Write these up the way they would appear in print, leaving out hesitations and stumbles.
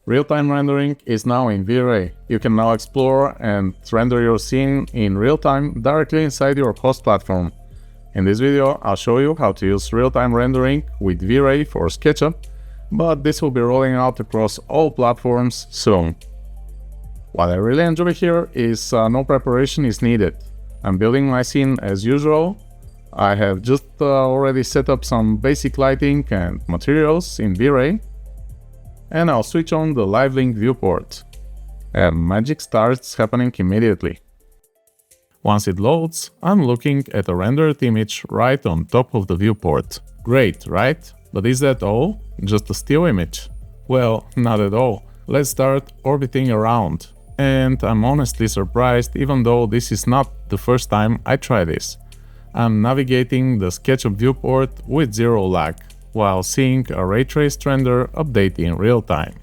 Real-time rendering is now in V-Ray. You can now explore and render your scene in real time directly inside your host platform. In this video, I'll show you how to use real-time rendering with V-Ray for SketchUp, but this will be rolling out across all platforms soon. What I really enjoy here is no preparation is needed. I'm building my scene as usual. I have just already set up some basic lighting and materials in V-Ray, and I'll switch on the live link viewport, and magic starts happening immediately. Once it loads, I'm looking at a rendered image right on top of the viewport. Great, right? But is that all? Just a still image? Well, not at all. Let's start orbiting around. And I'm honestly surprised, even though this is not the first time I try this. I'm navigating the SketchUp viewport with zero lag, while seeing a ray-traced render update in real time.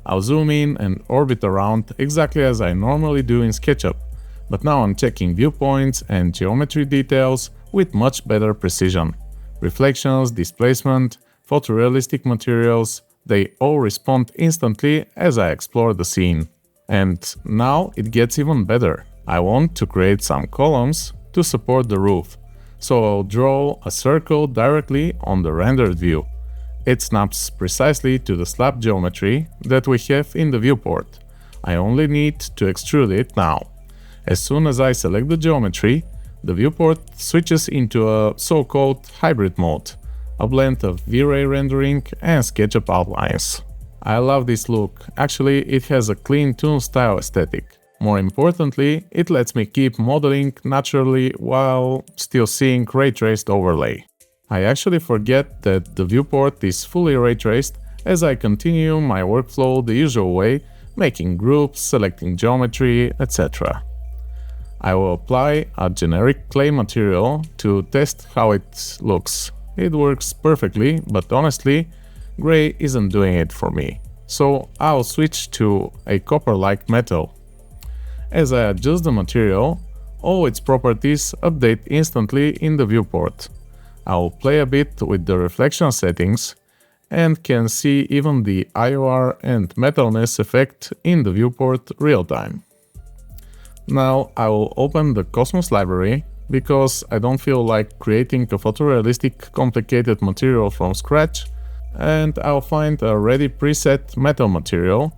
I'll zoom in and orbit around exactly as I normally do in SketchUp, but now I'm checking viewpoints and geometry details with much better precision. Reflections, displacement, photorealistic materials, they all respond instantly as I explore the scene. And now it gets even better. I want to create some columns to support the roof. So I'll draw a circle directly on the rendered view. It snaps precisely to the slab geometry that we have in the viewport. I only need to extrude it now. As soon as I select the geometry, the viewport switches into a so-called hybrid mode, a blend of V-Ray rendering and SketchUp outlines. I love this look. Actually, it has a clean toon style aesthetic. More importantly, it lets me keep modeling naturally while still seeing ray-traced overlay. I actually forget that the viewport is fully ray-traced as I continue my workflow the usual way, making groups, selecting geometry, etc. I will apply a generic clay material to test how it looks. It works perfectly, but honestly, gray isn't doing it for me. So I'll switch to a copper-like metal. As I adjust the material, all its properties update instantly in the viewport. I'll play a bit with the reflection settings and can see even the IOR and metalness effect in the viewport real time. Now I will open the Cosmos library because I don't feel like creating a photorealistic complicated material from scratch, and I'll find a ready preset metal material.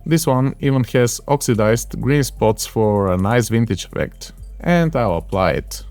This one even has oxidized green spots for a nice vintage effect, and I'll apply it.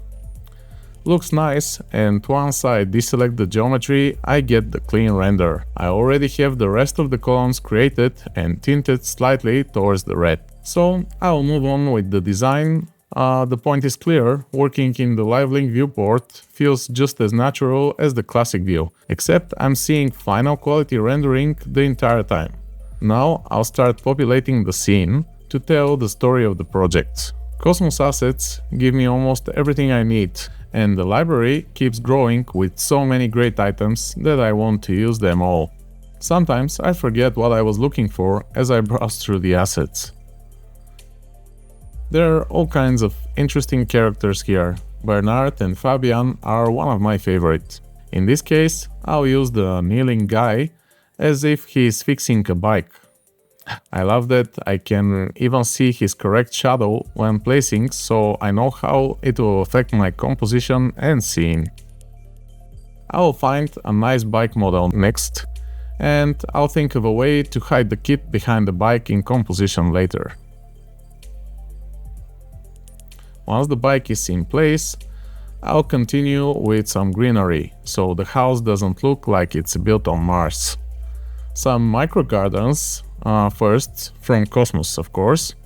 Looks nice, and once I deselect the geometry, I get the clean render. I already have the rest of the columns created and tinted slightly towards the red. So I'll move on with the design. The point is clear, working in the live link viewport feels just as natural as the classic view, except I'm seeing final quality rendering the entire time. Now I'll start populating the scene to tell the story of the project. Cosmos assets give me almost everything I need, and the library keeps growing with so many great items that I want to use them all. Sometimes I forget what I was looking for as I browse through the assets. There are all kinds of interesting characters here. Bernard and Fabian are one of my favorites. In this case, I'll use the kneeling guy as if he is fixing a bike. I love that I can even see his correct shadow when placing, so I know how it will affect my composition and scene. I'll find a nice bike model next, and I'll think of a way to hide the kit behind the bike in composition later. Once the bike is in place, I'll continue with some greenery, so the house doesn't look like it's built on Mars. Some micro gardens, first, from Cosmos of course.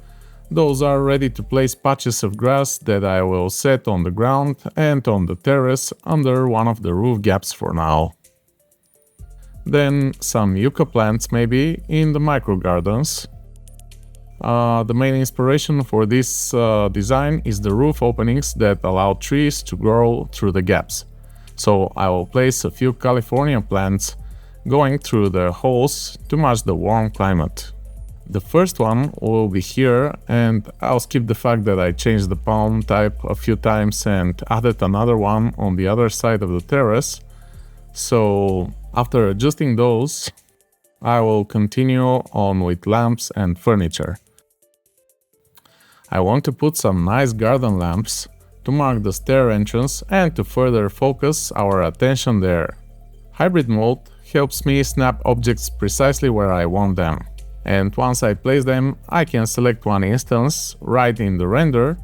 Those are ready to place patches of grass that I will set on the ground and on the terrace under one of the roof gaps for now. Then some yucca plants maybe in the micro gardens. The main inspiration for this design is the roof openings that allow trees to grow through the gaps. So I will place a few California plants going through the holes to match the warm climate. The first one will be here, and I'll skip the fact that I changed the palm type a few times and added another one on the other side of the terrace. So after adjusting those, I will continue on with lamps and furniture. I want to put some nice garden lamps to mark the stair entrance and to further focus our attention there. Hybrid mode helps me snap objects precisely where I want them. And once I place them, I can select one instance right in the render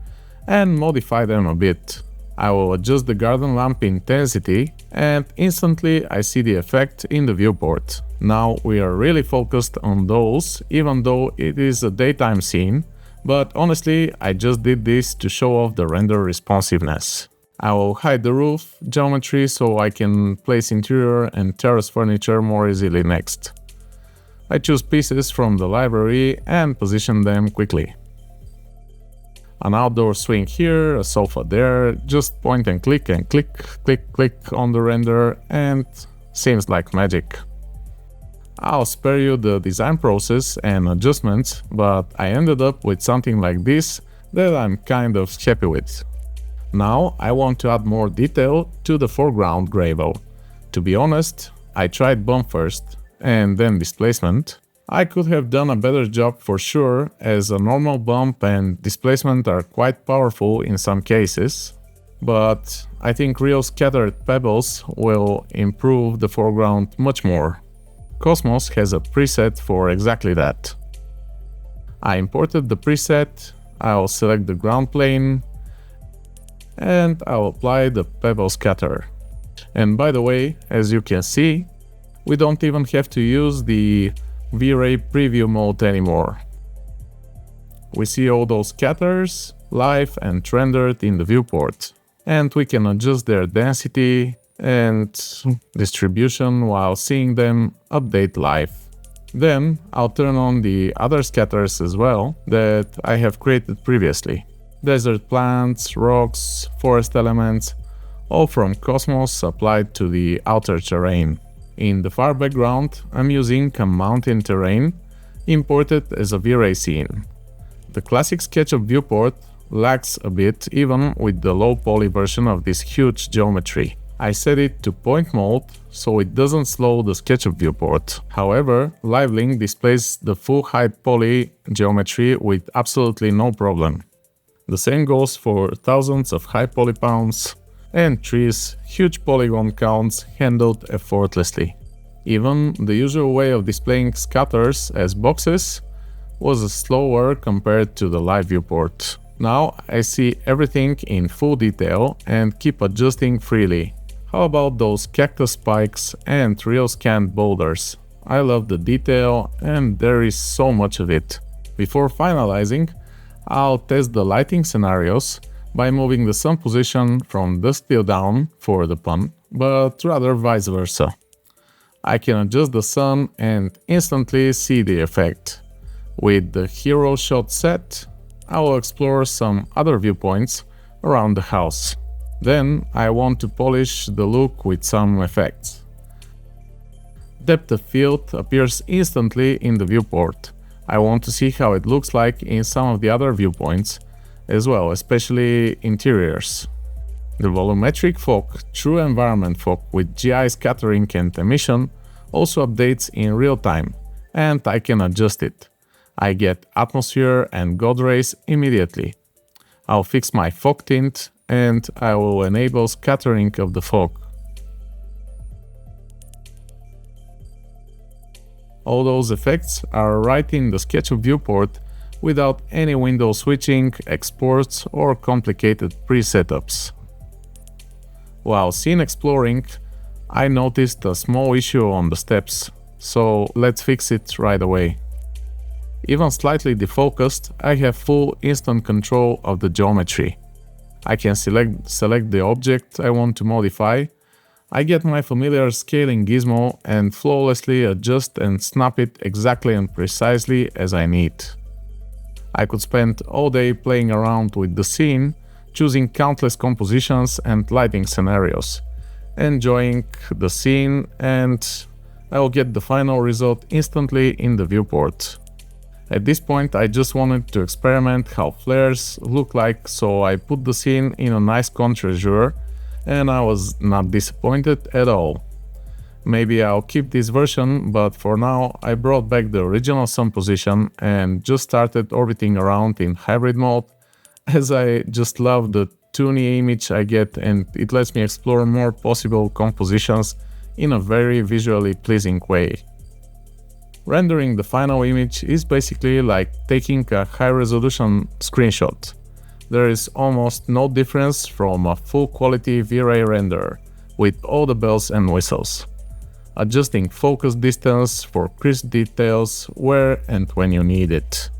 and modify them a bit. I will adjust the garden lamp intensity and instantly I see the effect in the viewport. Now we are really focused on those, even though it is a daytime scene, but honestly I just did this to show off the render responsiveness. I will hide the roof geometry so I can place interior and terrace furniture more easily next. I choose pieces from the library and position them quickly. An outdoor swing here, a sofa there, just point and click, click on the render and seems like magic. I'll spare you the design process and adjustments, but I ended up with something like this that I'm kind of happy with. Now I want to add more detail to the foreground gravel. To be honest, I tried bump first and then displacement. I could have done a better job for sure, as a normal bump and displacement are quite powerful in some cases, but I think real scattered pebbles will improve the foreground much more. Cosmos has a preset for exactly that. I imported the preset, I'll select the ground plane, and I'll apply the pebble scatter. And by the way, as you can see, we don't even have to use the V-Ray preview mode anymore. We see all those scatters live and rendered in the viewport, and we can adjust their density and distribution while seeing them update live. Then I'll turn on the other scatters as well that I have created previously. Desert plants, rocks, forest elements, all from Cosmos applied to the outer terrain. In the far background, I'm using a mountain terrain imported as a V-Ray scene. The classic SketchUp viewport lags a bit even with the low poly version of this huge geometry. I set it to point mode so it doesn't slow the SketchUp viewport. However, LiveLink displays the full height poly geometry with absolutely no problem. The same goes for thousands of high poly pounds and trees, huge polygon counts handled effortlessly. Even the usual way of displaying scatters as boxes was slower compared to the live viewport. Now I see everything in full detail and keep adjusting freely. How about those cactus spikes and real scanned boulders? I love the detail and there is so much of it. Before finalizing, I'll test the lighting scenarios by moving the sun position from dusk till dawn for the pun, but rather vice versa. I can adjust the sun and instantly see the effect. With the hero shot set, I will explore some other viewpoints around the house. Then I want to polish the look with some effects. Depth of field appears instantly in the viewport. I want to see how it looks like in some of the other viewpoints as well, especially interiors. The volumetric fog, true environment fog with GI scattering and emission also updates in real time, and I can adjust it. I get atmosphere and God rays immediately. I'll fix my fog tint and I will enable scattering of the fog. All those effects are right in the SketchUp viewport without any window switching, exports or complicated pre-setups. While scene exploring, I noticed a small issue on the steps, so let's fix it right away. Even slightly defocused, I have full instant control of the geometry. I can select the object I want to modify. I get my familiar scaling gizmo and flawlessly adjust and snap it exactly and precisely as I need. I could spend all day playing around with the scene, choosing countless compositions and lighting scenarios, enjoying the scene, and I will get the final result instantly in the viewport. At this point I just wanted to experiment how flares look like, so I put the scene in a nice contre jour and I was not disappointed at all. Maybe I'll keep this version, but for now I brought back the original sun position and just started orbiting around in hybrid mode, as I just love the toony image I get, and it lets me explore more possible compositions in a very visually pleasing way. Rendering the final image is basically like taking a high-resolution screenshot. There is almost no difference from a full-quality V-Ray render, with all the bells and whistles. Adjusting focus distance for crisp details where and when you need it.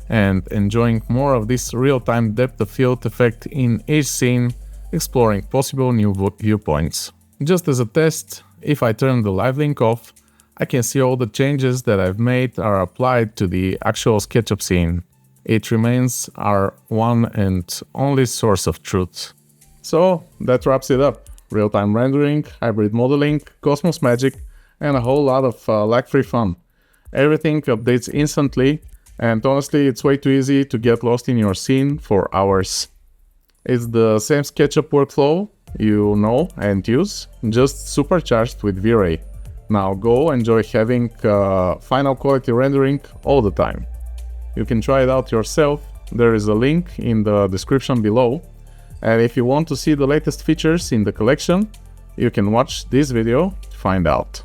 And enjoying more of this real-time depth of field effect in each scene, exploring possible new viewpoints. Just as a test, if I turn the live link off, I can see all the changes that I've made are applied to the actual SketchUp scene. It remains our one and only source of truth. So that wraps it up. Real-time rendering, hybrid modeling, Cosmos magic, and a whole lot of lag-free fun. Everything updates instantly, and honestly it's way too easy to get lost in your scene for hours. It's the same SketchUp workflow you know and use, just supercharged with V-Ray. Now go enjoy having final quality rendering all the time. You can try it out yourself, there is a link in the description below. And if you want to see the latest features in the collection, you can watch this video to find out.